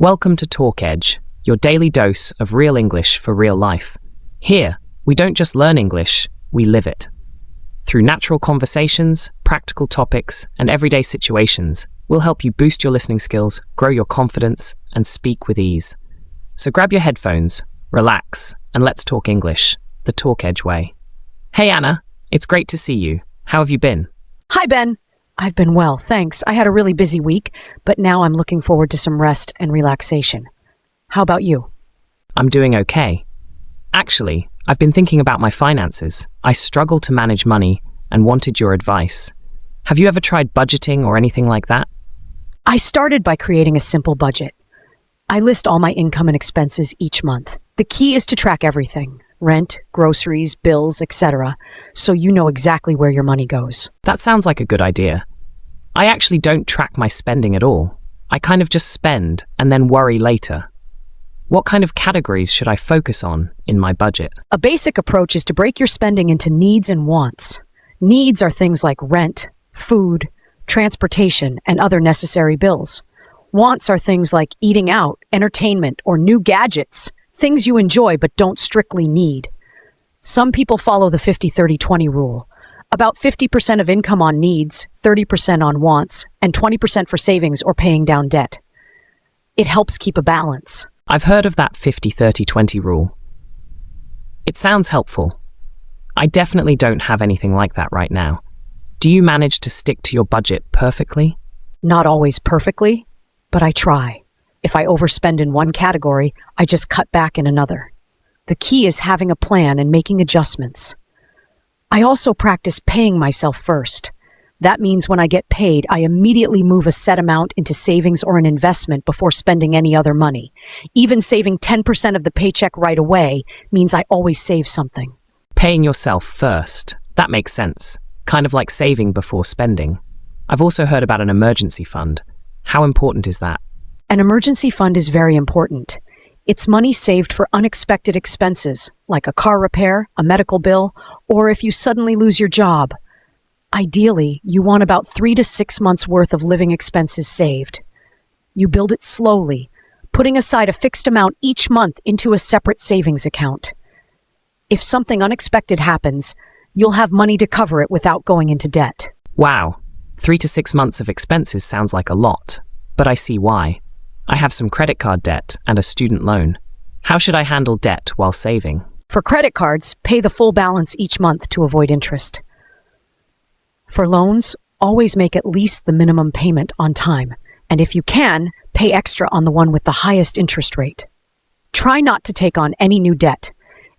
Welcome to TalkEdge, your daily dose of real English for real life. Here, we don't just learn English, we live it. Through natural conversations, practical topics, and everyday situations, we'll help you boost your listening skills, grow your confidence, and speak with ease. So grab your headphones, relax, and let's talk English, the TalkEdge way. Hey Anna, it's great to see you. How have you been? Hi, Ben. I've been well, thanks. I had a really busy week, but now I'm looking forward to some rest and relaxation. How about you? I'm doing okay. Actually, I've been thinking about my finances. I struggle to manage money and wanted your advice. Have you ever tried budgeting or anything like that? I started by creating a simple budget. I list all my income and expenses each month. The key is to track everything: rent, groceries, bills, etc., so you know exactly where your money goes. That sounds like a good idea. I actually don't track my spending at all. I kind of just spend and then worry later. What kind of categories should I focus on in my budget? A basic approach is to break your spending into needs and wants. Needs are things like rent, food, transportation, and other necessary bills. Wants are things like eating out, entertainment, or new gadgets, things you enjoy but don't strictly need. Some people follow the 50-30-20 rule. About 50% of income on needs, 30% on wants, and 20% for savings or paying down debt. It helps keep a balance. I've heard of that 50-30-20 rule. It sounds helpful. I definitely don't have anything like that right now. Do you manage to stick to your budget perfectly? Not always perfectly, but I try. If I overspend in one category, I just cut back in another. The key is having a plan and making adjustments. I also practice paying myself first. That means when I get paid, I immediately move a set amount into savings or an investment before spending any other money. Even saving 10% of the paycheck right away means I always save something. Paying yourself first. That makes sense. Kind of like saving before spending. I've also heard about an emergency fund. How important is that? An emergency fund is very important. It's money saved for unexpected expenses, like a car repair, a medical bill, or if you suddenly lose your job. Ideally, you want about 3 to 6 months worth of living expenses saved. You build it slowly, putting aside a fixed amount each month into a separate savings account. If something unexpected happens, you'll have money to cover it without going into debt. Wow, 3 to 6 months of expenses sounds like a lot, but I see why. I have some credit card debt and a student loan. How should I handle debt while saving? For credit cards, pay the full balance each month to avoid interest. For loans, always make at least the minimum payment on time, and if you can, pay extra on the one with the highest interest rate. Try not to take on any new debt.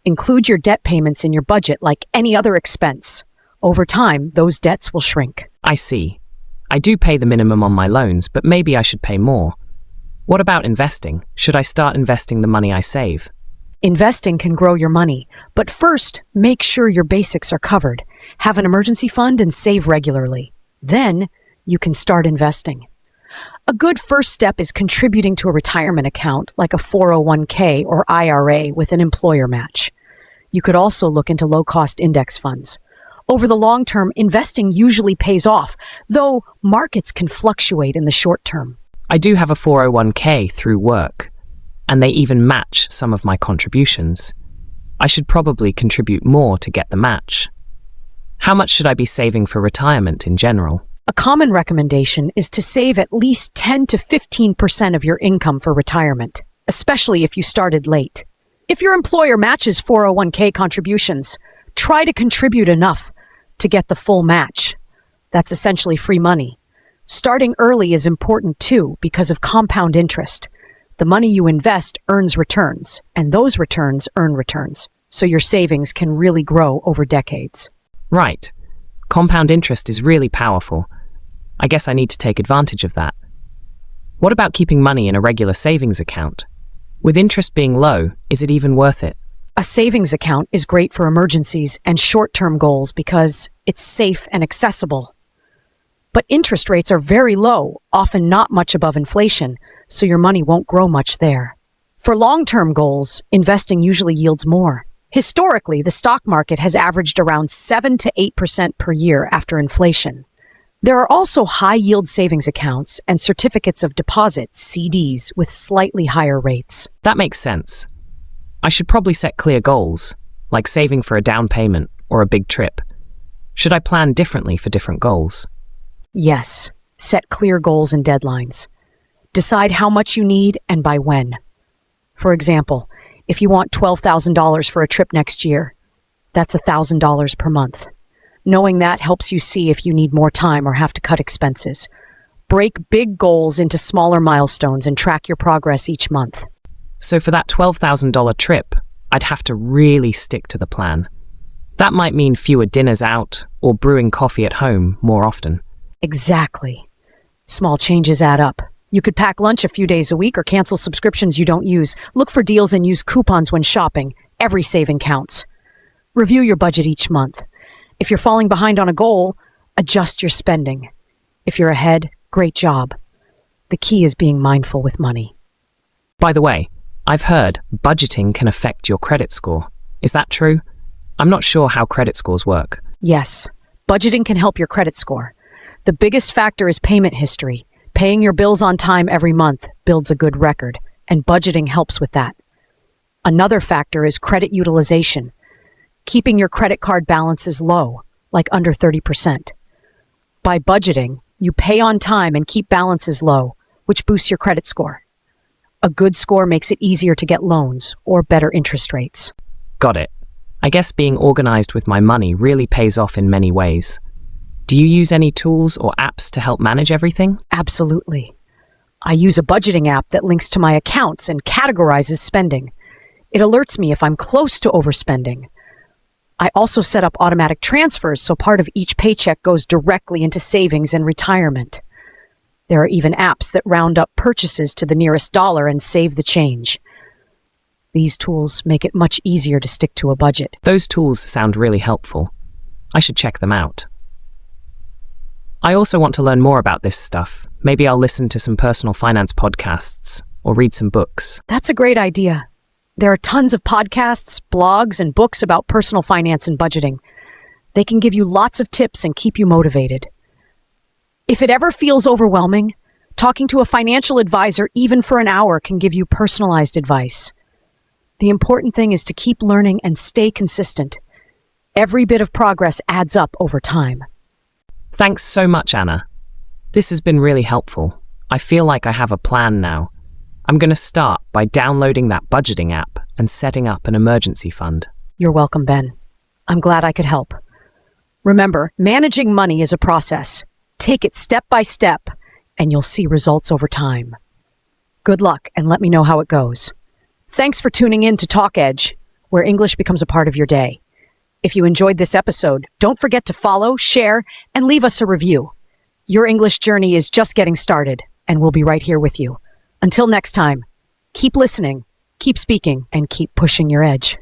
Include your debt payments in your budget like any other expense. Over time, those debts will shrink. I see. I do pay the minimum on my loans, but maybe I should pay more. What about investing? Should I start investing the money I save? Investing can grow your money, but first, make sure your basics are covered. Have an emergency fund and save regularly. Then, you can start investing. A good first step is contributing to a retirement account like a 401k or IRA with an employer match. You could also look into low-cost index funds. Over the long term, investing usually pays off, though markets can fluctuate in the short term. I do have a 401k through work, and they even match some of my contributions. I should probably contribute more to get the match. How much should I be saving for retirement in general? A common recommendation is to save at least 10 to 15% of your income for retirement, especially if you started late. If your employer matches 401k contributions, try to contribute enough to get the full match. That's essentially free money. Starting early is important too because of compound interest. The money you invest earns returns, and those returns earn returns, so your savings can really grow over decades. Right. Compound interest is really powerful. I guess I need to take advantage of that. What about keeping money in a regular savings account? With interest being low, is it even worth it? A savings account is great for emergencies and short-term goals because it's safe and accessible. But interest rates are very low, often not much above inflation, so your money won't grow much there. For long-term goals, investing usually yields more. Historically, the stock market has averaged around 7 to 8% per year after inflation. There are also high-yield savings accounts and certificates of deposit, CDs, with slightly higher rates. That makes sense. I should probably set clear goals, like saving for a down payment or a big trip. Should I plan differently for different goals? Yes, set clear goals and deadlines. Decide how much you need and by when. For example, if you want $12,000 for a trip next year, that's $1,000 per month. Knowing that helps you see if you need more time or have to cut expenses. Break big goals into smaller milestones and track your progress each month. So for that $12,000 trip, I'd have to really stick to the plan. That might mean fewer dinners out or brewing coffee at home more often. Exactly. Small changes add up. You could pack lunch a few days a week or cancel subscriptions you don't use. Look for deals and use coupons when shopping. Every saving counts. Review your budget each month. If you're falling behind on a goal, adjust your spending. If you're ahead, great job. The key is being mindful with money. By the way, I've heard budgeting can affect your credit score. Is that true? I'm not sure how credit scores work. Yes, budgeting can help your credit score. The biggest factor is payment history. Paying your bills on time every month builds a good record, and budgeting helps with that. Another factor is credit utilization. Keeping your credit card balances low, like under 30%. By budgeting, you pay on time and keep balances low, which boosts your credit score. A good score makes it easier to get loans or better interest rates. Got it. I guess being organized with my money really pays off in many ways. Do you use any tools or apps to help manage everything? Absolutely. I use a budgeting app that links to my accounts and categorizes spending. It alerts me if I'm close to overspending. I also set up automatic transfers so part of each paycheck goes directly into savings and retirement. There are even apps that round up purchases to the nearest dollar and save the change. These tools make it much easier to stick to a budget. Those tools sound really helpful. I should check them out. I also want to learn more about this stuff. Maybe I'll listen to some personal finance podcasts or read some books. That's a great idea. There are tons of podcasts, blogs, and books about personal finance and budgeting. They can give you lots of tips and keep you motivated. If it ever feels overwhelming, talking to a financial advisor even for an hour can give you personalized advice. The important thing is to keep learning and stay consistent. Every bit of progress adds up over time. Thanks so much, Anna. This has been really helpful. I feel like I have a plan now. I'm going to start by downloading that budgeting app and setting up an emergency fund. You're welcome, Ben. I'm glad I could help. Remember, managing money is a process. Take it step by step, and you'll see results over time. Good luck, and let me know how it goes. Thanks for tuning in to TalkEdge, where English becomes a part of your day. If you enjoyed this episode, don't forget to follow, share, and leave us a review. Your English journey is just getting started, and we'll be right here with you. Until next time, keep listening, keep speaking, and keep pushing your edge.